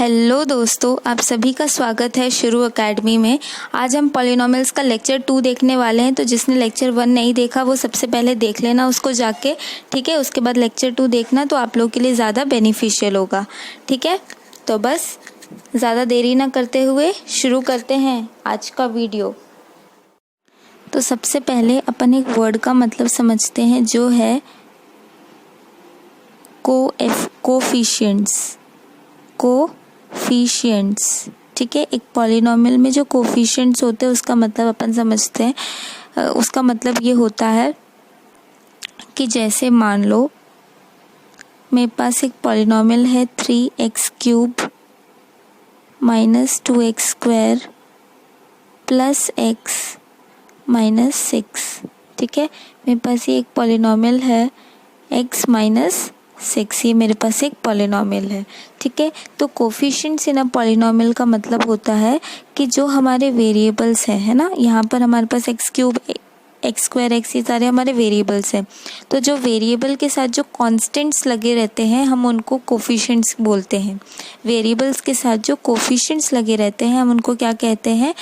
Hello दोस्तों, आप सभी का स्वागत है शुरू एकेडमी में। आज हम पॉलिनोमियल्स का लेक्चर 2 देखने वाले हैं। तो जिसने लेक्चर 1 नहीं देखा वो सबसे पहले देख लेना उसको जाके, ठीक है। उसके बाद लेक्चर 2 देखना, तो आप लोग के लिए ज़्यादा बेनिफिशियल होगा, ठीक है। तो बस ज़्यादा देरी ना करते हुए शुरू करते हैं आज का वीडियो। तो सबसे पहले अपन एक वर्ड का मतलब समझते हैं जो है कोफिशिएंट्स। ठीक है। एक पॉलिनोमियल में जो कोफिशिएंट्स होते हैं उसका मतलब अपन समझते हैं। उसका मतलब ये होता है कि जैसे मान लो मेरे पास एक पॉलिनोमियल है 3x³ minus 2x² plus x minus 6। ठीक है। मेरे पास ये एक पॉलिनोमियल है x माइनस 6, ये मेरे पास एक पॉलिनोमियल है। ठीक है। तो कोफिशिएंट्स इन अ पॉलिनोमियल का मतलब होता है कि जो हमारे वेरिएबल्स हैं, है ना, यहाँ पर हमारे पास x³ x² x, ये सारे हमारे वेरिएबल्स हैं। तो जो वेरिएबल के साथ जो कांस्टेंट्स लगे रहते हैं हम उनको कोफिशिएंट्स बोलते हैं। वेरिएबल्स के साथ जो कोफिशिएंट्स लगे रहते हैं हम उनको क्या कहते हैं,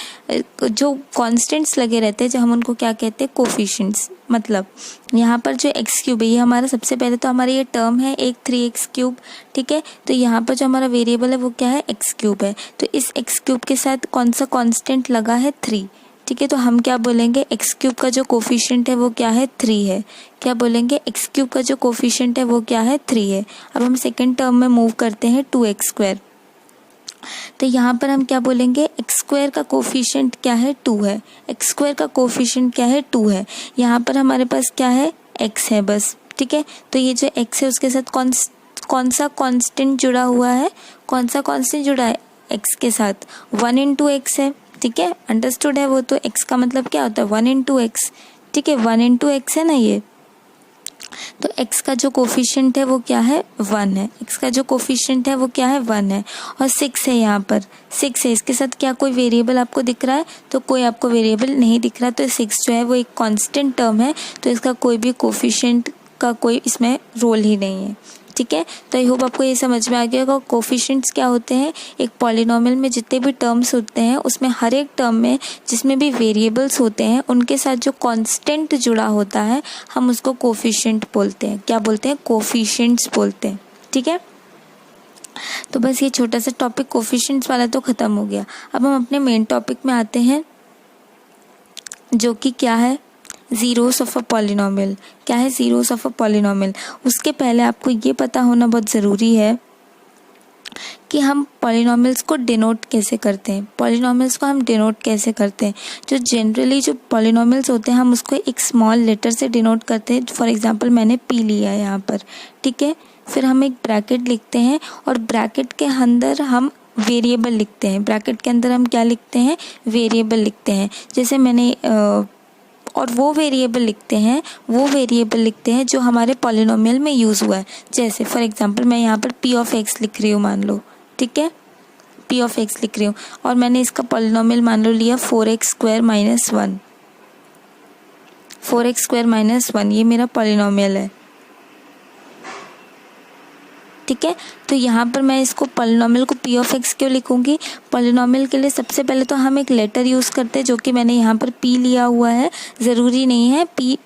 जो कांस्टेंट्स लगे रहते हैं जो हम उनको क्या कहते हैं, कोफिशिएंट्स। मतलब यहाँ पर जो x³ है ये हमारा सबसे पहले तो हमारा ये टर्म है एक 3x³। ठीक है। तो यहाँ पर जो हमारा वेरिएबल है वो क्या है, x³ है। तो इस x³ के साथ कौन सा कांस्टेंट लगा है, 3। ठीक है। तो हम क्या बोलेंगे, x³ का जो कोफिशिएंट है वो क्या है, 3 है। क्या बोलेंगे, x³ का जो कोफिशिएंट है वो क्या है, 3 है। अब हम सेकेंड टर्म में मूव करते हैं 2x²। तो यहाँ पर हम क्या बोलेंगे, x² का कोफिशिएंट क्या है, 2 है। x² का कोफिशिएंट क्या है, 2 है। यहाँ पर हमारे पास क्या है, x है बस। ठीक है। तो ये जो x है उसके साथ कौन सा कांस्टेंट जुड़ा हुआ है, कौन सा कांस्टेंट जुड़ा है x के साथ, 1 इंटू x है। ठीक है। अंडरस्टूड है वो। तो x का मतलब क्या होता है, 1 इंटू x। ठीक है। 1 इंटू x है ना ये। तो x का जो कोफिशिएंट है वो क्या है, 1 है। x का जो कोफिशिएंट है वो क्या है, 1 है। और 6 है, यहाँ पर 6 है। इसके साथ क्या कोई वेरिएबल आपको दिख रहा है, तो कोई आपको वेरिएबल नहीं दिख रहा। तो 6 जो है वो एक कांस्टेंट टर्म है, तो इसका कोई भी कोफिशिएंट का कोई इसमें रोल ही नहीं है। ठीक है। तो आई होप आपको ये समझ में आ गया होगा कोफिशिएंट्स क्या होते हैं। एक पॉलिनोमियल में जितने भी टर्म्स होते हैं उसमें हर एक टर्म में जिसमें भी वेरिएबल्स होते हैं उनके साथ जो कांस्टेंट जुड़ा होता है हम उसको कोफिशिएंट बोलते हैं। क्या बोलते हैं, कोफिशिएंट्स बोलते हैं। ठीक है। तो बस ये छोटा सा टॉपिक कोफिशिएंट्स वाला तो खत्म हो गया। अब हम अपने मेन टॉपिक में आते हैं जो कि क्या है, जीरोस ऑफ अ पॉलिनोमियल। क्या है, जीरोस ऑफ अ पॉलिनोमियल। उसके पहले आपको ये पता होना बहुत ज़रूरी है कि हम पॉलिनोमियल्स को डिनोट कैसे करते हैं। पॉलिनोमियल्स को हम डिनोट कैसे करते हैं, जो जनरली जो पॉलिनोमियल्स होते हैं हम उसको एक स्मॉल लेटर से डिनोट करते हैं। फॉर एग्जांपल मैंने p लिया है यहाँ पर। ठीक है। फिर हम एक ब्रैकेट लिखते हैं और ब्रैकेट के अंदर हम वेरिएबल लिखते हैं। ब्रैकेट के अंदर हम क्या लिखते हैं, वेरिएबल लिखते हैं। जैसे मैंने और वो वेरिएबल लिखते हैं जो हमारे पॉलिनोमियल में यूज़ हुआ है। जैसे फॉर एग्जांपल मैं यहाँ पर p ऑफ x लिख रही हूँ, मान लो। ठीक है। p ऑफ x लिख रही हूँ और मैंने इसका पॉलिनोमियल मान लो लिया 4x² माइनस 1। 4x² माइनस 1 ये मेरा पॉलिनोमियल है। ठीक है। तो यहाँ पर मैं इसको पॉलिनोमियल को p ऑफ x क्यों लिखूंगी, पॉलिनोमियल के लिए सबसे पहले तो हम एक लेटर यूज़ करते हैं जो कि मैंने यहाँ पर p लिया हुआ है। ज़रूरी नहीं है p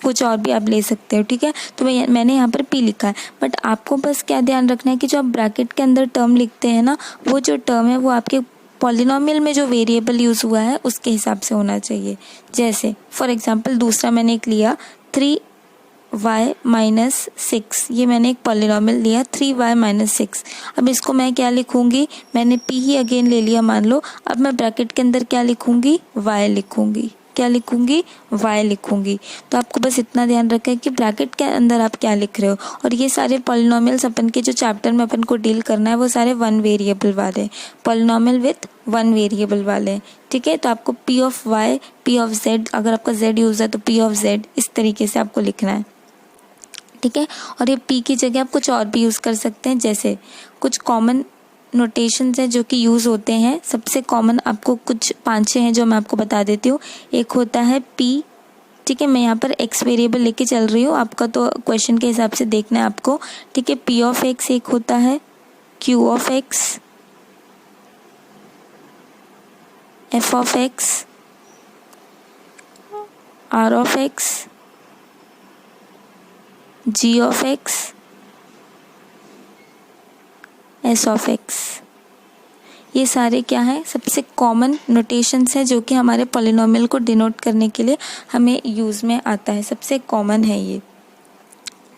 कुछ और भी आप ले सकते हो। ठीक है। तो मैंने यहाँ पर p लिखा है। बट आपको बस क्या ध्यान रखना है कि जो आप ब्रैकेट के अंदर टर्म लिखते हैं ना, वो जो टर्म है वो आपके पॉलिनोमियल में जो वेरिएबल यूज़ हुआ है उसके हिसाब से होना चाहिए। जैसे फॉर एग्जाम्पल दूसरा मैंने एक लिया 3y माइनस 6, ये मैंने एक पॉलिनोमियल लिया 3y माइनस 6। अब इसको मैं क्या लिखूंगी, मैंने p ही अगेन ले लिया मान लो। अब मैं ब्रैकेट के अंदर क्या लिखूंगी, y लिखूंगी। क्या लिखूंगी, y लिखूंगी। तो आपको बस इतना ध्यान रखें कि ब्रैकेट के अंदर आप क्या लिख रहे हो। और ये सारे पॉलिनोमियल्स अपन के जो चैप्टर में अपन को डील करना है वो सारे 1 वेरिएबल वाले, पॉलिनोमियल विथ 1 वेरिएबल वाले। ठीक है। तो आपको p of y, p of z, अगर आपका z यूज है तो p ऑफ z, इस तरीके से आपको लिखना है। ठीक है। और ये p की जगह आप कुछ और भी यूज़ कर सकते हैं। जैसे कुछ कॉमन नोटेशंस हैं जो कि यूज़ होते हैं। सबसे कॉमन आपको कुछ 5-6 हैं जो मैं आपको बता देती हूँ। एक होता है p। ठीक है। मैं यहाँ पर x वेरिएबल लेके चल रही हूँ, आपका तो क्वेश्चन के हिसाब से देखना है आपको। ठीक है। p ऑफ x एक होता है, q of x, F of X, R of X, G of X, S of X. ये सारे क्या हैं, सबसे कॉमन नोटेशंस हैं जो कि हमारे पॉलिनोमियल को डिनोट करने के लिए हमें यूज़ में आता है, सबसे कॉमन है ये।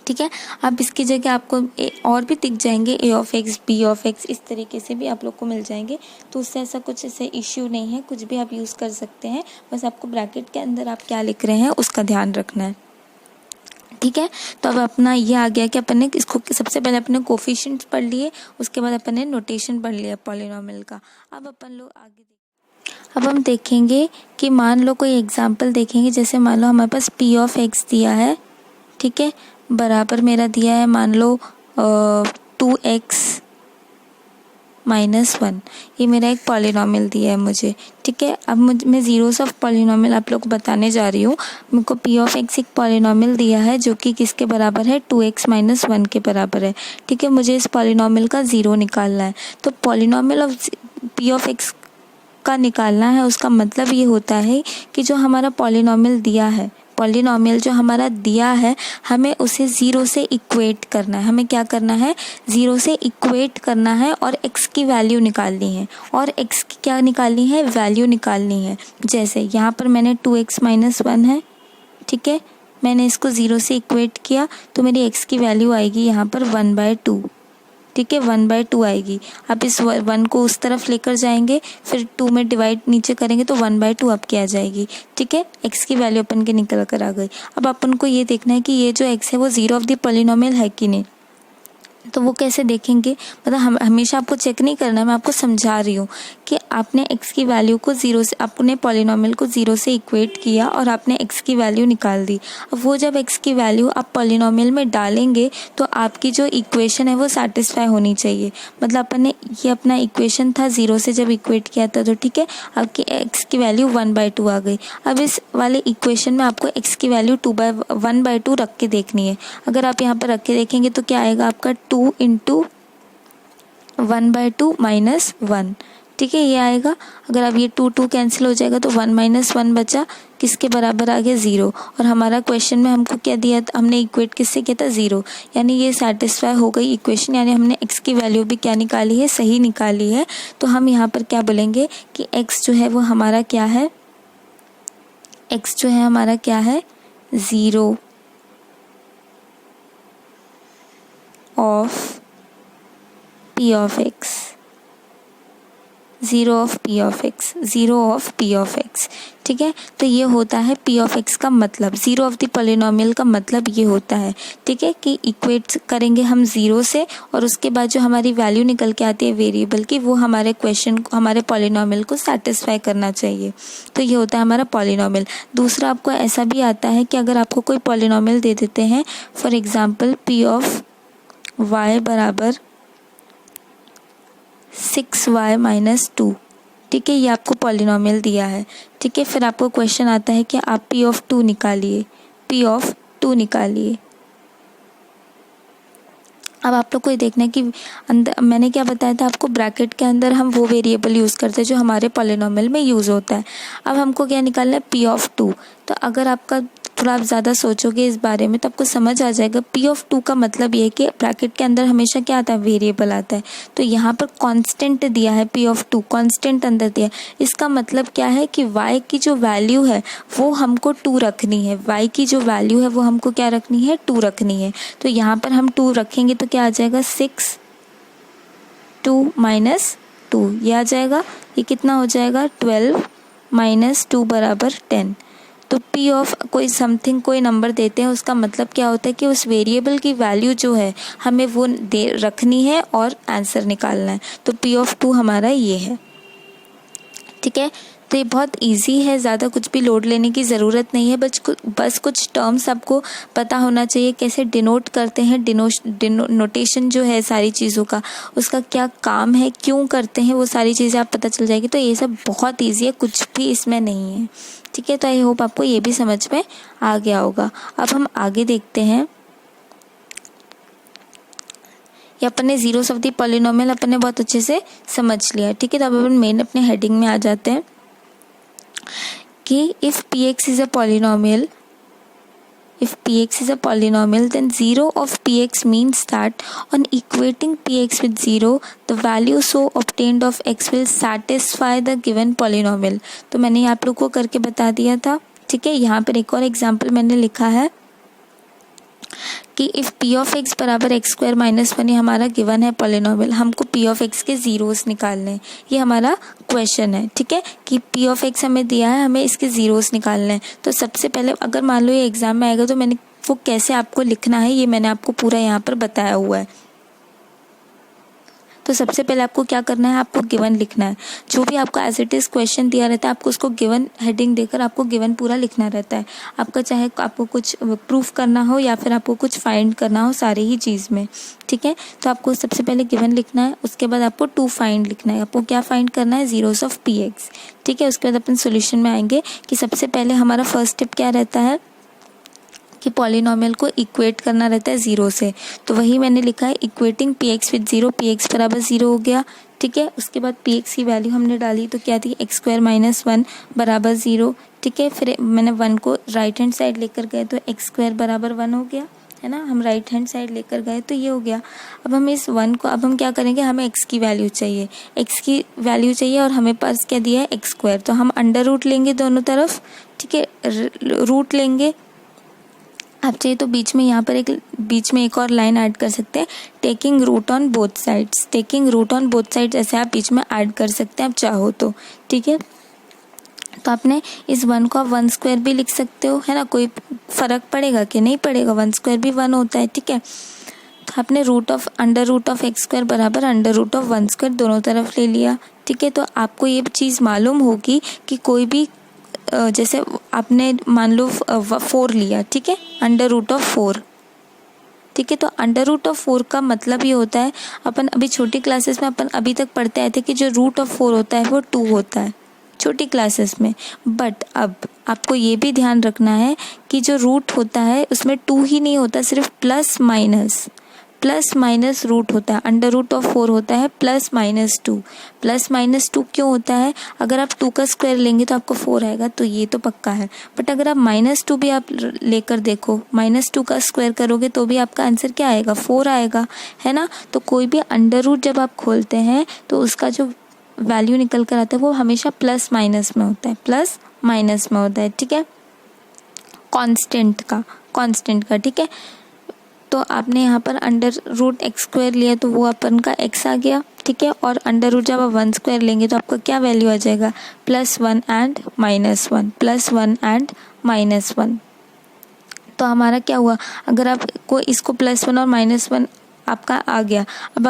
ठीक है, अब इसकी जगह आपको और भी दिख जाएंगे, a of x, b of x, इस तरीके से भी आप लोग को मिल जाएंगे। तो उससे ऐसा कुछ ऐसे इश्यू नहीं है, कुछ भी आप यूज़ कर सकते हैं, बस आपको ब्रैकेट के अंदर आप क्या लिख रहे हैं उसका ध्यान रखना है। ठीक है, तो अब अपना ये आ गया कि अपन ने इसको सबसे पहले अपने कोफिशिएंट्स पढ़ लिए, उसके बाद अपन ने नोटेशन पढ़ लिया पॉलिनोमियल का। अब अपन लोग आगे अब हम देखेंगे कि मान लो कोई एग्जांपल देखेंगे, जैसे मान लो हमारे पास पी ऑफ एक्स दिया है, ठीक है, बराबर मेरा दिया है मान लो 2x - 1, ये मेरा एक पॉलिनोमियल दिया है मुझे। ठीक है, अब मैं जीरोस ऑफ पॉलिनोमियल आप लोग को बताने जा रही हूँ। मेरे को पी ऑफ एक्स एक पॉलिनोमियल दिया है जो कि किसके बराबर है, 2x - 1 के बराबर है। ठीक है, मुझे इस पॉलिनोमियल का ज़ीरो निकालना है। तो polynomial of P of x का निकालना है, उसका मतलब ये होता है कि जो हमारा पॉलिनोमियल दिया है, पॉलिनोमियल जो हमारा दिया है, हमें उसे ज़ीरो से इक्वेट करना है। हमें क्या करना है, ज़ीरो से इक्वेट करना है और x की वैल्यू निकालनी है। और x की क्या निकालनी है, वैल्यू निकालनी है। जैसे यहाँ पर मैंने 2x - 1 है, ठीक है, मैंने इसको ज़ीरो से इक्वेट किया तो मेरी x की वैल्यू आएगी यहाँ पर 1/2। ठीक है, 1/2 आएगी। अब इस 1 को उस तरफ लेकर जाएंगे, फिर 2 में डिवाइड नीचे करेंगे तो 1/2 आपकी आ जाएगी। ठीक है, x की वैल्यू अपन के निकल कर आ गई। अब अपन को ये देखना है कि ये जो x है वो ज़ीरो ऑफ द पॉलिनोमियल है कि नहीं। तो वो कैसे देखेंगे, मतलब हमेशा आपको चेक नहीं करना है, मैं आपको समझा रही हूँ कि आपने x की वैल्यू को ज़ीरो से, आपने पॉलिनोमियल को ज़ीरो से इक्वेट किया और आपने x की वैल्यू निकाल दी। अब वो जब x की वैल्यू आप पॉलिनोमियल में डालेंगे तो आपकी जो इक्वेशन है वो सेटिस्फाई होनी चाहिए। मतलब अपन ने ये अपना इक्वेशन था, ज़ीरो से जब इक्वेट किया था तो ठीक है, आपकी x की वैल्यू 1/2 आ गई। अब इस वाले इक्वेशन में आपको x की वैल्यू 1/2 रख के देखनी है। अगर आप यहाँ पर रख के देखेंगे तो क्या आएगा आपका 2 × 1/2 - 1। ठीक है, ये आएगा। अगर अब ये 2 कैंसिल हो जाएगा तो 1 - 1 बचा, किसके बराबर आ गया, 0। और हमारा क्वेश्चन में हमको क्या दिया था, हमने इक्वेट किससे किया था, 0, यानी ये सेटिस्फाई हो गई इक्वेशन, यानी हमने x की वैल्यू भी क्या निकाली है, सही निकाली है। तो हम यहाँ पर क्या बोलेंगे कि x जो है वो हमारा क्या है, x जो है हमारा क्या है, 0 of P of x, 0 of P of x, 0 of P of x। ठीक है, तो ये होता है P of x का मतलब, 0 ऑफ द पॉलिनोमियल का मतलब ये होता है। ठीक है, कि इक्वेट करेंगे हम 0 से और उसके बाद जो हमारी वैल्यू निकल के आती है वेरिएबल की, वो हमारे क्वेश्चन को, हमारे पॉलिनोमियल को सेटिस्फाई करना चाहिए। तो ये होता है हमारा पॉलिनोमियल। दूसरा आपको ऐसा भी आता है कि अगर आपको कोई पॉलिनोमियल दे देते हैं, for example P of y बराबर 6y - 2, ठीक है, ये आपको पॉलिनोमियल दिया है। ठीक है, फिर आपको क्वेश्चन आता है कि आप P of 2 निकालिए, P of 2 निकालिए। अब आप लोग को ये देखना है कि अंदर मैंने क्या बताया था आपको, ब्रैकेट के अंदर हम वो वेरिएबल यूज़ करते हैं जो हमारे पॉलिनोमियल में यूज़ होता है। अब हमको क्या निकालना है, P of 2। तो अगर आपका थोड़ा आप ज़्यादा सोचोगे इस बारे में तो आपको समझ आ जाएगा। P of 2 का मतलब ये है कि ब्रैकेट के अंदर हमेशा क्या आता है, वेरिएबल आता है। तो यहाँ पर कांस्टेंट दिया है, P of 2 कांस्टेंट अंदर दिया है। इसका मतलब क्या है कि y की जो वैल्यू है वो हमको 2 रखनी है, y की जो वैल्यू है वो हमको क्या रखनी है, 2 रखनी है। तो यहाँ पर हम 2 रखेंगे तो क्या आ जाएगा, 6 2 - 2, ये आ जाएगा। ये कितना हो जाएगा, 12 - 2 बराबर 10। तो P ऑफ कोई समथिंग, कोई नंबर देते हैं, उसका मतलब क्या होता है कि उस वेरिएबल की वैल्यू जो है हमें वो रखनी है और आंसर निकालना है। तो P of 2 हमारा ये है। ठीक है, तो ये बहुत इजी है, ज़्यादा कुछ भी लोड लेने की ज़रूरत नहीं है। बस कुछ टर्म्स आपको पता होना चाहिए, कैसे डिनोट करते हैं, नोटेशन जो है सारी चीज़ों का, उसका क्या काम है, क्यों करते हैं, वो सारी चीज़ें आप पता चल जाएगी। तो ये सब बहुत ईजी है, कुछ भी इसमें नहीं है। ठीक है, तो आई होप आपको ये भी समझ में आ गया होगा। अब हम आगे देखते हैं। ये अपन ने ज़ीरोस ऑफ द पॉलिनोमियल अपन ने बहुत अच्छे से समझ लिया। ठीक है, तो अब अपन मेन अपने हेडिंग में आ जाते हैं। कि if px is a polynomial, then 0 of px means that on equating px with 0 the value so obtained of x will satisfy the given polynomial। तो मैंने आप लोग को करके बता दिया था, ठीक है। यहाँ पर एक और एग्जाम्पल मैंने लिखा है कि इफ़ पी ऑफ एक्स बराबर एक्स स्क्वायर माइनस वन, ये हमारा गिवन है पॉलिनोमियल, हमको पी ऑफ एक्स के ज़ीरोस निकालने हैं, ये हमारा क्वेश्चन है, ठीक है। कि पी ऑफ एक्स हमें दिया है, हमें इसके ज़ीरोस निकालने हैं। तो सबसे पहले अगर मान लो ये एग्ज़ाम में आएगा तो मैंने वो कैसे आपको लिखना है ये मैंने आपको पूरा यहाँ पर बताया हुआ है। तो सबसे पहले आपको क्या करना है, आपको गिवन लिखना है। जो भी आपका एज इट इज़ क्वेश्चन दिया रहता है आपको उसको गिवन हेडिंग देकर आपको गिवन पूरा लिखना रहता है। आपका चाहे आपको कुछ प्रूफ करना हो या फिर आपको कुछ फाइंड करना हो, सारी ही चीज़ में, ठीक है। तो आपको सबसे पहले गिवन लिखना है, उसके बाद आपको टू फाइंड लिखना है। आपको क्या फाइंड करना है, ज़ीरोस ऑफ पी एक्स, ठीक है। उसके बाद अपन सोल्यूशन में आएंगे कि सबसे पहले हमारा फर्स्ट स्टेप क्या रहता है कि पॉलिनोमियल को इक्वेट करना रहता है ज़ीरो से। तो वही मैंने लिखा है equating P x with zero, P x बराबर ज़ीरो हो गया, ठीक है। उसके बाद पी एक्स की वैल्यू हमने डाली तो क्या थी, एक्स स्क्वायर माइनस वन बराबर ज़ीरो, ठीक है। फिर मैंने वन को राइट हैंड साइड लेकर गए तो एक्स स्क्वायर बराबर वन हो गया, है ना। हम राइट हैंड साइड लेकर गए तो ये हो गया। अब हम इस वन को अब हम क्या करेंगे, हमें एक्स की वैल्यू चाहिए, एक्स की वैल्यू चाहिए और हमें पास क्या दिया है, एक्स स्क्वायर। तो हम अंडर रूट लेंगे दोनों तरफ, ठीक है, रूट लेंगे। आप चाहिए तो बीच में यहाँ पर बीच में एक और लाइन ऐड कर सकते हैं, taking root on both sides, taking root on both sides ऐसे आप बीच में ऐड कर सकते हैं आप चाहो तो, ठीक है। तो आपने इस वन को आप वन स्क्वायर भी लिख सकते हो, है ना, कोई फ़र्क पड़ेगा कि नहीं पड़ेगा, वन स्क्वायर भी वन होता है, ठीक है। तो आपने under root of x square बराबर under root of one square दोनों तरफ ले लिया, ठीक है। तो आपको ये चीज़ मालूम होगी कि कोई भी जैसे आपने मान लो 4 लिया, ठीक है, अंडर रूट ऑफ 4, ठीक है। तो अंडर रूट ऑफ 4 का मतलब ये होता है, अपन अभी छोटी क्लासेस में अपन अभी तक पढ़ते आए थे कि जो रूट ऑफ 4 होता है वो 2 होता है छोटी क्लासेस में। बट अब आपको ये भी ध्यान रखना है कि जो रूट होता है उसमें 2 ही नहीं होता, सिर्फ प्लस माइनस रूट होता है। अंडर रूट ऑफ 4 होता है प्लस माइनस 2। प्लस माइनस 2 क्यों होता है, अगर आप 2 का स्क्वायर लेंगे तो आपको 4 आएगा, तो ये तो पक्का है। बट अगर आप -2 भी आप लेकर देखो, -2 का स्क्वायर करोगे तो भी आपका आंसर क्या आएगा, 4 आएगा, है ना। तो कोई भी अंडर रूट जब आप खोलते हैं तो उसका जो वैल्यू निकल कर आता है वो हमेशा प्लस माइनस में होता है, ठीक है, कांस्टेंट का, ठीक है। तो आपने यहाँ पर अंडर रूट एक्स स्क्वायर लिया तो वो अपन का एक्स आ गया, ठीक है। और अंडर रूट जब आप वन स्क्वायर लेंगे तो आपका क्या वैल्यू आ जाएगा, +1 एंड -1। तो हमारा क्या हुआ, अगर आपको इसको +1 और -1 आपका आ गया। अब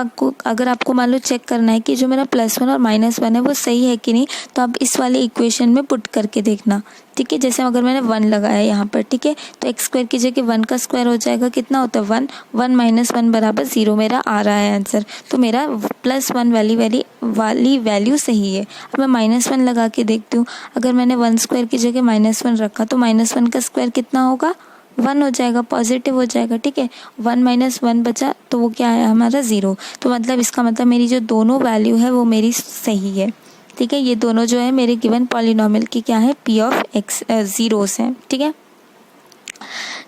अगर आपको मान लो चेक करना है कि जो मेरा +1 और -1 है वो सही है कि नहीं, तो आप इस वाले इक्वेशन में पुट करके देखना, ठीक है। जैसे अगर मैंने 1 लगाया यहाँ पर, ठीक है, तो एक्स स्क्वायर की जगह 1 का स्क्वायर हो जाएगा, कितना होता है 1, 1 - 1 बराबर 0 मेरा आ रहा है आंसर। तो मेरा +1 वाली वैल्यू सही है। अब मैं -1 लगा के देखती हूँ, अगर मैंने 1 स्क्वायर की जगह -1 रखा तो -1 का स्क्वायर कितना होगा, 1 हो जाएगा, पॉजिटिव हो जाएगा, ठीक है। 1 - 1 बचा तो वो क्या है हमारा 0। तो मतलब इसका मतलब मेरी जो दोनों वैल्यू है वो मेरी सही है, ठीक है। ये दोनों जो है मेरे गिवन पॉलिनोमियल की क्या है, पी ऑफ एक्स ज़ीरोस हैं, ठीक है।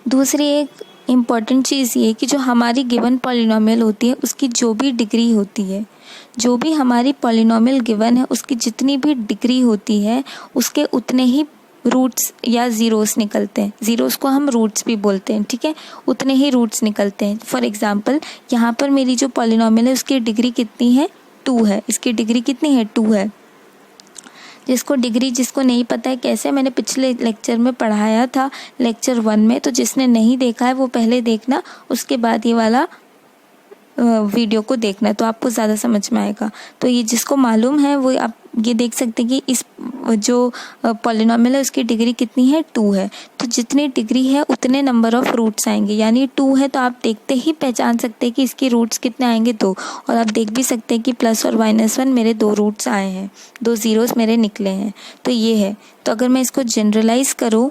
दूसरी एक इम्पॉर्टेंट चीज़ ये कि जो हमारी गिवन पॉलिनोमियल होती है उसकी जो भी डिग्री होती है, जो भी हमारी पॉलिनोमियल गिवन है उसकी जितनी भी डिग्री होती है उसके उतने ही रूट्स या ज़ीरोस निकलते हैं। ज़ीरोस को हम रूट्स भी बोलते हैं, ठीक है, उतने ही रूट्स निकलते हैं। फॉर एग्जांपल यहाँ पर मेरी जो पॉलिनोमियल है उसकी डिग्री कितनी है, 2 है। इसकी डिग्री कितनी है, 2 है। जिसको नहीं पता है कैसे, मैंने पिछले लेक्चर में पढ़ाया था लेक्चर 1 में, तो जिसने नहीं देखा है वो पहले देखना, उसके बाद ये वाला वीडियो को देखना तो आपको ज़्यादा समझ में आएगा। तो ये जिसको मालूम है वो आप ये देख सकते हैं कि इस जो पॉलिनोमियल है उसकी डिग्री कितनी है, 2 है। तो जितनी डिग्री है उतने नंबर ऑफ रूट्स आएंगे, यानी 2 है तो आप देखते ही पहचान सकते हैं कि इसकी रूट्स कितने आएंगे, 2। और आप देख भी सकते हैं कि प्लस और -1 मेरे 2 रूट्स आए हैं, 2 ज़ीरोस मेरे निकले हैं। तो ये है। तो अगर मैं इसको जनरलाइज़ करूँ,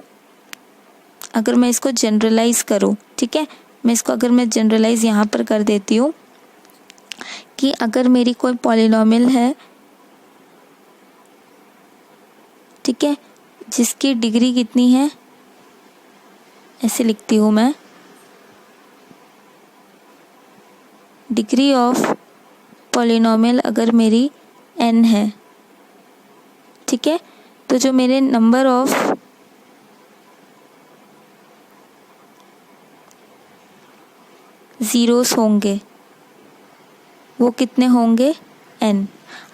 ठीक है, अगर मैं जनरलाइज़ यहाँ पर कर देती हूँ कि अगर मेरी कोई पॉलिनोमियल है, ठीक है, जिसकी डिग्री कितनी है, ऐसे लिखती हूँ मैं, डिग्री ऑफ पॉलिनोमियल अगर मेरी n है, ठीक है, तो जो मेरे नंबर ऑफ ज़ीरोस होंगे वो कितने होंगे, n।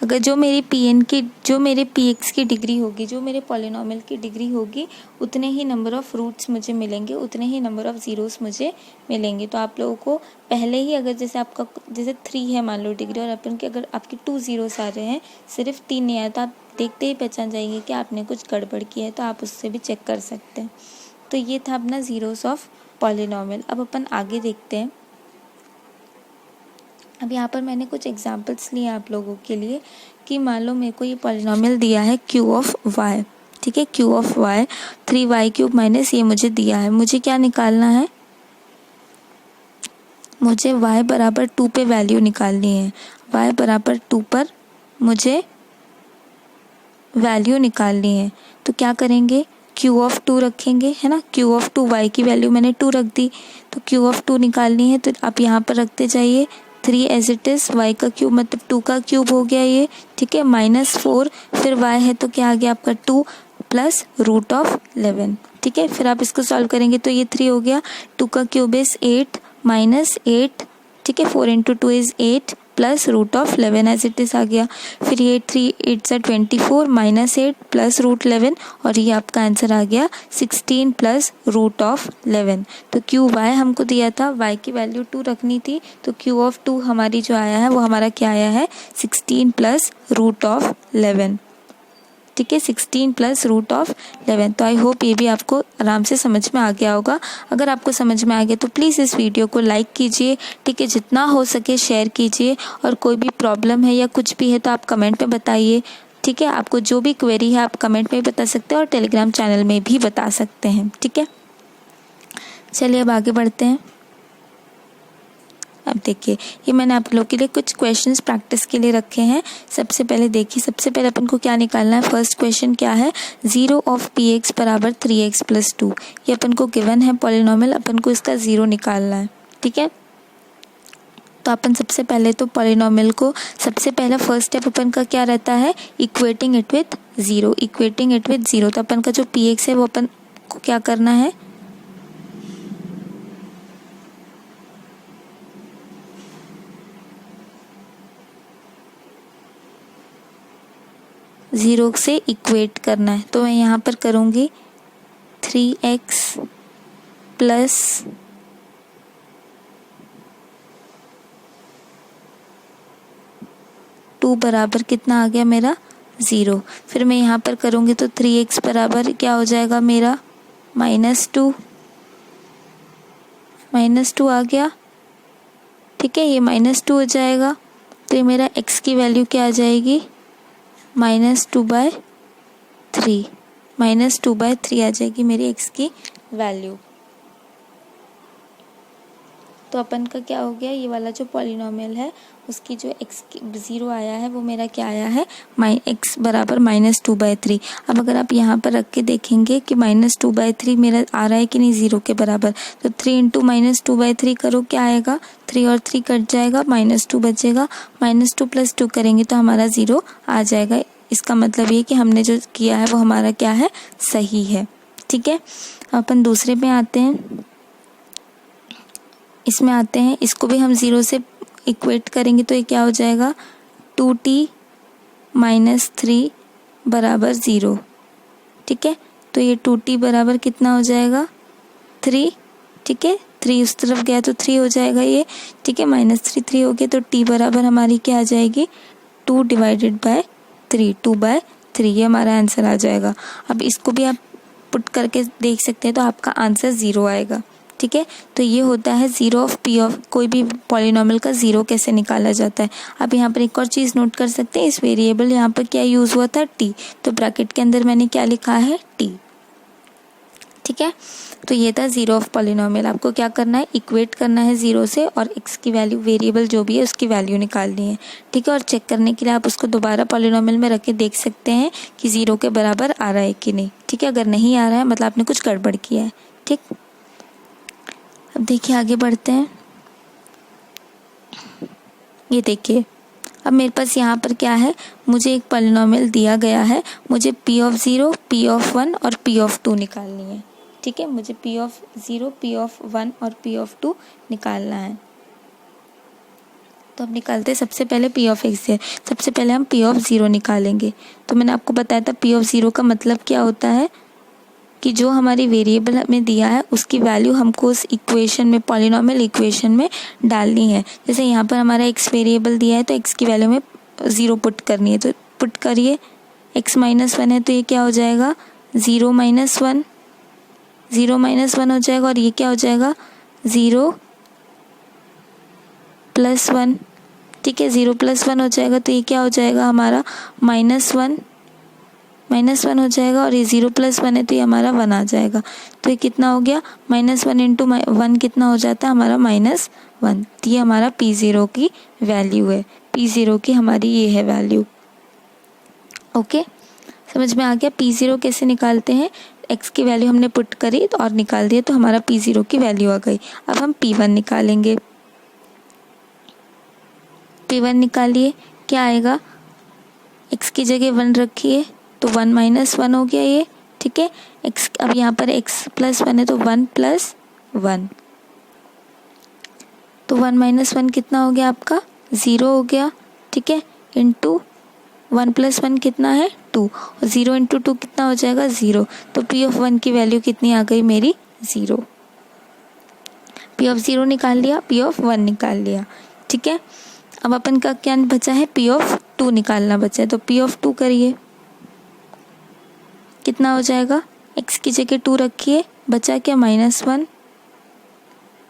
अगर जो मेरी pn की, जो मेरे px की डिग्री होगी, जो मेरे पॉलिनोमियल की डिग्री होगी, उतने ही नंबर ऑफ़ रूट्स मुझे मिलेंगे, उतने ही नंबर ऑफ़ ज़ीरोस मुझे मिलेंगे। तो आप लोगों को पहले ही, अगर जैसे आपका जैसे 3 है मान लो डिग्री, और अपन के अगर आपके 2 ज़ीरोस आ रहे हैं, सिर्फ 3 नहीं आया, तो आप देखते ही पहचान जाएंगे कि आपने कुछ गड़बड़ किया है, तो आप उससे भी चेक कर सकते हैं। तो ये था अपना ज़ीरोस ऑफ पॉलिनोमियल। अब अपन आगे देखते हैं। अब यहाँ पर मैंने कुछ एग्जांपल्स लिए आप लोगों के लिए कि मान लो मेरे को ये पॉलिनोमियल दिया है q ऑफ y, ठीक है, q of y 3y³ minus ये मुझे दिया है। मुझे क्या निकालना है, मुझे y बराबर 2 पे वैल्यू निकालनी है। y बराबर 2 पर मुझे वैल्यू निकालनी है। तो क्या करेंगे, q ऑफ 2 रखेंगे, है ना, q ऑफ 2, y की वैल्यू मैंने 2 रख दी, तो q ऑफ 2 निकालनी है। तो आप यहाँ पर रखते जाइए 3 एज इट इज़, y का क्यूब मतलब 2 का क्यूब हो गया ये, ठीक है, -4, फिर y है तो क्या आ गया आपका 2 प्लस √11, ठीक है। फिर आप इसको सॉल्व करेंगे तो ये 3 हो गया, 2 का क्यूब इज़ 8 -8, ठीक है, 4 × 2 is 8 plus √11 as it is आ गया। फिर ये 3 8 24 -8 प्लस √11, और ये आपका आंसर आ गया 16 प्लस √11। तो क्यू वाई हमको दिया था, y की वैल्यू 2 रखनी थी, तो क्यू ऑफ 2 हमारी जो आया है वो हमारा क्या आया है, 16 प्लस √11, ठीक है, 16 प्लस √11। तो आई होप ये भी आपको आराम से समझ में आ गया होगा। अगर आपको समझ में आ गया तो प्लीज़ इस वीडियो को लाइक कीजिए, ठीक है, जितना हो सके शेयर कीजिए, और कोई भी प्रॉब्लम है या कुछ भी है तो आप कमेंट में बताइए, ठीक है। आपको जो भी क्वेरी है आप कमेंट में बता सकते हैं और टेलीग्राम चैनल में भी बता सकते हैं, ठीक है। चलिए अब आगे बढ़ते हैं। अब देखिए, ये मैंने आप लोग के लिए कुछ क्वेश्चंस प्रैक्टिस के लिए रखे हैं। सबसे पहले देखिए, सबसे पहले अपन को क्या निकालना है। फर्स्ट क्वेश्चन क्या है, 0 ऑफ px बराबर 3x + 2। ये अपन को गिवन है पॉलिनोमियल, अपन को इसका 0 निकालना है, ठीक है। तो अपन सबसे पहले तो पॉलिनोमियल को, सबसे पहला फर्स्ट स्टेप अपन का क्या रहता है, equating it with 0, equating it with 0। तो अपन का जो px है वो अपन को क्या करना है, ज़ीरो से इक्वेट करना है। तो मैं यहाँ पर करूँगी 3x + 2 बराबर कितना आ गया मेरा, 0। फिर मैं यहाँ पर करूँगी तो 3x बराबर क्या हो जाएगा मेरा, -2 आ गया, ठीक है, ये -2 हो जाएगा। तो ये मेरा x की वैल्यू क्या आ जाएगी, -2/3, -2/3 आ जाएगी मेरी x की वैल्यू। तो अपन का क्या हो गया, ये वाला जो पॉलिनोमियल है उसकी जो x की 0 आया है वो मेरा क्या आया है, x बराबर -2/3। अब अगर आप यहाँ पर रख के देखेंगे कि -2/3 मेरा आ रहा है कि नहीं 0 के बराबर, तो 3 × -2/3 करो, क्या आएगा, 3 और 3 कट जाएगा, -2 बचेगा, -2 + 2 करेंगे तो हमारा 0 आ जाएगा। इसका मतलब ये कि हमने जो किया है वो हमारा क्या है, सही है, ठीक है। अपन दूसरे पे आते हैं, इसमें आते हैं, इसको भी हम 0 से इक्वेट करेंगे तो ये क्या हो जाएगा, 2t - 3 बराबर 0, ठीक है। तो ये 2t बराबर कितना हो जाएगा, 3, ठीक है, 3 उस तरफ गया तो 3 हो जाएगा ये, ठीक है, -3 3 हो गया, तो t बराबर हमारी क्या आ जाएगी, 2 / 3, 2/3, ये हमारा आंसर आ जाएगा। अब इसको भी आप पुट करके देख सकते हैं तो आपका आंसर 0 आएगा, ठीक है। तो ये होता है 0 ऑफ p ऑफ, कोई भी पॉलिनोमियल का 0 कैसे निकाला जाता है। अब यहाँ पर एक और चीज़ नोट कर सकते हैं, इस वेरिएबल यहाँ पर क्या यूज़ हुआ था, t, तो ब्रैकेट के अंदर मैंने क्या लिखा है, t, ठीक है। तो ये था ज़ीरो ऑफ पॉलिनोमियल। आपको क्या करना है, इक्वेट करना है ज़ीरो से और x की वैल्यू, वेरिएबल जो भी है उसकी वैल्यू निकालनी है, ठीक है। और चेक करने के लिए आप उसको दोबारा पॉलिनोमियल में रख के देख सकते हैं कि ज़ीरो के बराबर आ रहा है कि नहीं, ठीक है। अगर नहीं आ रहा है मतलब आपने कुछ गड़बड़ किया है, ठीक। अब देखिए आगे बढ़ते हैं। ये देखिए अब मेरे पास यहाँ पर क्या है, मुझे एक पॉलिनोमियल दिया गया है, मुझे p ऑफ 0, p ऑफ 1 और p ऑफ 2 निकालनी है, ठीक है। मुझे p ऑफ 0, p ऑफ 1 और p ऑफ 2 निकालना है। तो अब निकालते हैं सबसे पहले p ऑफ x है। सबसे पहले हम p ऑफ 0 निकालेंगे। तो मैंने आपको बताया था p ऑफ 0 का मतलब क्या होता है कि जो हमारी वेरिएबल हमें दिया है उसकी वैल्यू हमको उस इक्वेशन में, पॉलिनोमियल इक्वेशन में डालनी है। जैसे यहाँ पर हमारा x वेरिएबल दिया है तो x की वैल्यू में 0 पुट करनी है, तो पुट करिए। x माइनस 1 है तो ये क्या हो जाएगा, 0 माइनस 1, 0 माइनस 1 हो जाएगा। और ये क्या हो जाएगा, 0 प्लस 1, ठीक है। 0 प्लस 1 हो जाएगा तो ये क्या हो जाएगा हमारा -1, -1 हो जाएगा। और ये 0 प्लस 1 है तो ये हमारा 1 आ जाएगा। तो ये कितना हो गया, -1 इंटू 1 कितना हो जाता है हमारा -1। तो ये हमारा P0 की वैल्यू है, P0 की हमारी ये है वैल्यू। ओके, समझ में आ गया। P0 कैसे निकालते हैं, x की वैल्यू हमने पुट करी तो और निकाल दिया तो हमारा P0 की वैल्यू आ गई। अब हम P1 निकालेंगे। P1 निकालिए, क्या आएगा, x की जगह 1 रखिए तो 1 माइनस 1 हो गया ये, ठीक है। x अब यहाँ पर x प्लस 1 है तो 1 प्लस 1, तो 1 माइनस 1 कितना हो गया आपका, 0 हो गया, ठीक है। इंटू 1 प्लस 1 कितना है 2, और 0 इंटू 2 कितना हो जाएगा 0। तो p ऑफ 1 की वैल्यू कितनी आ गई मेरी 0। p ऑफ 0 निकाल लिया, p ऑफ 1 निकाल लिया, ठीक है। अब अपन का क्या बचा है, p ऑफ 2 निकालना बचा है। तो p ऑफ 2 करिए, कितना हो जाएगा, x की जगह 2 रखिए, बचा क्या -1,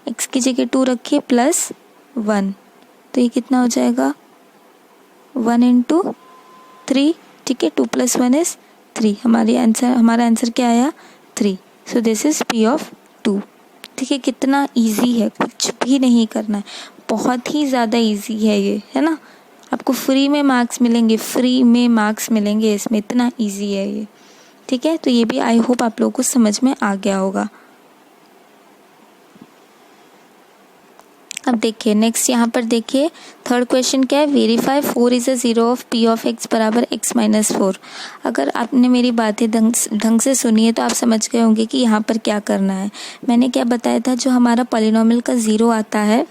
x की जगह 2 रखिए +1, तो ये कितना हो जाएगा 1 इंटू 3, ठीक है। 2 + 1 इज 3। हमारा आंसर क्या आया 3। So this is p of 2, ठीक है। कितना इजी है, कुछ भी नहीं करना है, बहुत ही ज़्यादा इजी है ये, है ना। आपको फ्री में मार्क्स मिलेंगे, फ्री में मार्क्स मिलेंगे इसमें, इतना इजी है ये, ठीक है। तो ये भी आई होप आप लोगों को समझ में आ गया होगा। अब देखिए नेक्स्ट यहाँ पर देखिए थर्ड क्वेश्चन क्या है, verify 4 is a 0 of p of x बराबर x माइनस 4। अगर आपने मेरी बातें ढंग से सुनी है तो आप समझ गए होंगे कि यहाँ पर क्या करना है। मैंने क्या बताया था, जो हमारा पॉलिनोमियल का 0 आता है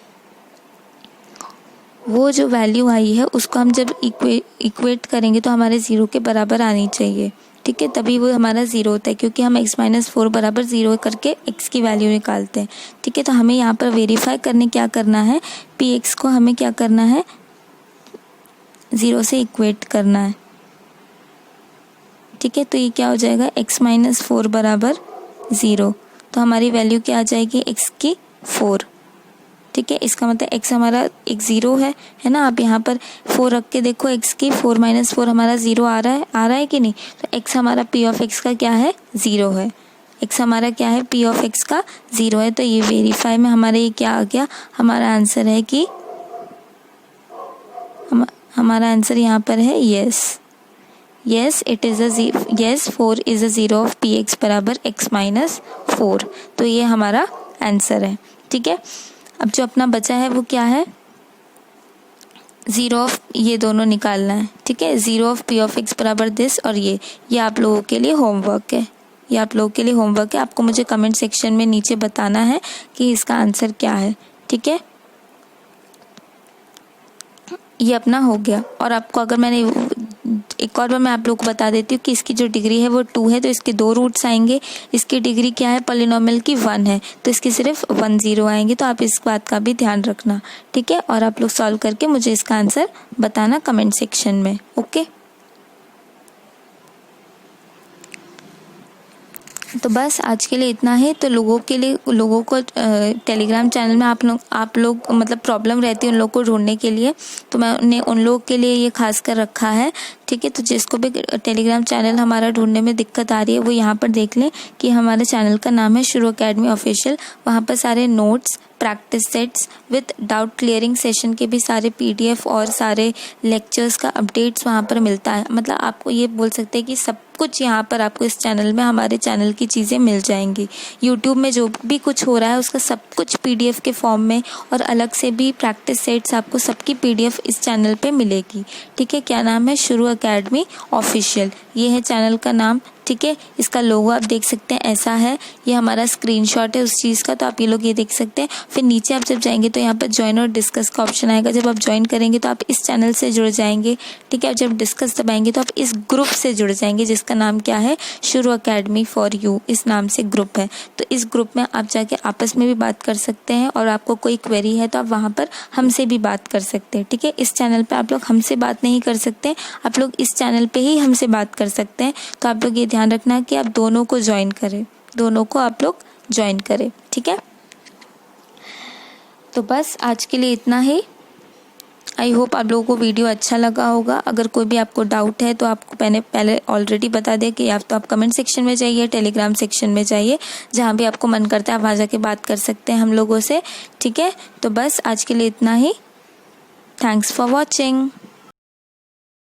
वो जो वैल्यू आई है उसको हम जब इक्वेट करेंगे तो हमारे 0 के बराबर आनी चाहिए, ठीक है। तभी वो हमारा 0 होता है, क्योंकि हम x माइनस 4 बराबर 0 करके x की वैल्यू निकालते हैं, ठीक है। तो हमें यहाँ पर वेरीफाई करने क्या करना है, px को हमें क्या करना है 0 से इक्वेट करना है, ठीक है। तो ये क्या हो जाएगा, x माइनस 4 बराबर 0, तो हमारी वैल्यू क्या आ जाएगी x की 4, ठीक है। इसका मतलब x हमारा एक 0 है ना। आप यहाँ पर 4 रख के देखो, x की 4 माइनस 4 हमारा 0 आ रहा है कि नहीं। तो x हमारा p ऑफ x का क्या है 0 है, x हमारा क्या है p ऑफ x का 0 है। तो ये वेरीफाई में हमारे ये क्या आ गया, हमारा आंसर है कि हमारा आंसर यहाँ पर है yes it is yes 4 is a 0 of px बराबर x माइनस 4। तो ये हमारा आंसर है, ठीक है। अब जो अपना बचा है वो क्या है, 0 ऑफ ये दोनों निकालना है, ठीक है। 0 ऑफ p ऑफ x बराबर दिस, और ये आप लोगों के लिए होमवर्क है, ये आप लोगों के लिए होमवर्क है। आपको मुझे कमेंट सेक्शन में नीचे बताना है कि इसका आंसर क्या है, ठीक है। ये अपना हो गया। और आपको अगर मैंने एक और बार मैं आप लोगों को बता देती हूँ कि इसकी जो डिग्री है वो 2 है, तो इसके 2 रूट्स आएंगे। इसकी डिग्री क्या है, पॉलिनोमियल की 1 है, तो इसके सिर्फ 1 0 आएंगे। तो आप इस बात का भी ध्यान रखना, ठीक है। और आप लोग सॉल्व करके मुझे इसका आंसर बताना कमेंट सेक्शन में, ओके। तो बस आज के लिए इतना ही। तो लोगों को टेलीग्राम चैनल में आप लोग मतलब प्रॉब्लम रहती है उन लोगों को ढूंढने के लिए, तो मैंने उन लोगों के लिए ये खास कर रखा है, ठीक है। तो जिसको भी टेलीग्राम चैनल हमारा ढूंढने में दिक्कत आ रही है वो यहाँ पर देख लें कि हमारे चैनल का नाम है शुरू अकेडमी ऑफिशियल। वहाँ पर सारे notes, practice sets with doubt clearing session के भी सारे PDF और सारे लेक्चर्स का अपडेट्स वहाँ पर मिलता है। मतलब आपको ये बोल सकते हैं कि सब कुछ यहाँ पर आपको इस चैनल में हमारे चैनल की चीज़ें मिल जाएंगी। यूट्यूब में जो भी कुछ हो रहा है उसका सब कुछ PDF के फॉर्म में और अलग से भी प्रैक्टिस सेट्स आपको सबकी PDF इस चैनल पे मिलेगी, ठीक है। क्या नाम है? शुरू अकेडमी ऑफिशियल, ये है चैनल का नाम, ठीक है। इसका लोगो आप देख सकते हैं ऐसा है, ये हमारा स्क्रीनशॉट है उस चीज़ का, तो आप ये लोग ये देख सकते हैं। फिर नीचे आप जब जाएंगे तो यहाँ पर ज्वाइन और डिस्कस का ऑप्शन आएगा। जब आप ज्वाइन करेंगे तो आप इस चैनल से जुड़ जाएंगे, ठीक है। जब डिस्कस दबाएंगे तो आप इस ग्रुप से जुड़ जाएंगे जिसका नाम क्या है? शुरू अकेडमी फॉर यू, इस नाम से ग्रुप है। तो इस ग्रुप में आप जाके आपस में भी बात कर सकते हैं और आपको कोई क्वेरी है तो आप वहाँ पर हमसे भी बात कर सकते हैं, ठीक है। इस चैनल पर आप लोग हमसे बात नहीं कर सकते, आप लोग इस चैनल पर ही हमसे बात कर सकते हैं। तो आप लोग ये ध्यान रखना कि आप दोनों को ज्वाइन करें, दोनों को आप लोग ज्वाइन करें, ठीक है। तो बस आज के लिए इतना ही। आई होप आप लोगों को वीडियो अच्छा लगा होगा। अगर कोई भी आपको डाउट है तो आपको पहले ऑलरेडी बता दें कि आप कमेंट सेक्शन में जाइए, टेलीग्राम सेक्शन में जाइए, जहाँ भी आपको मन करता है आप वहाँ जाके बात कर सकते हैं हम लोगों से, ठीक है। तो बस आज के लिए इतना ही। Thanks for watching.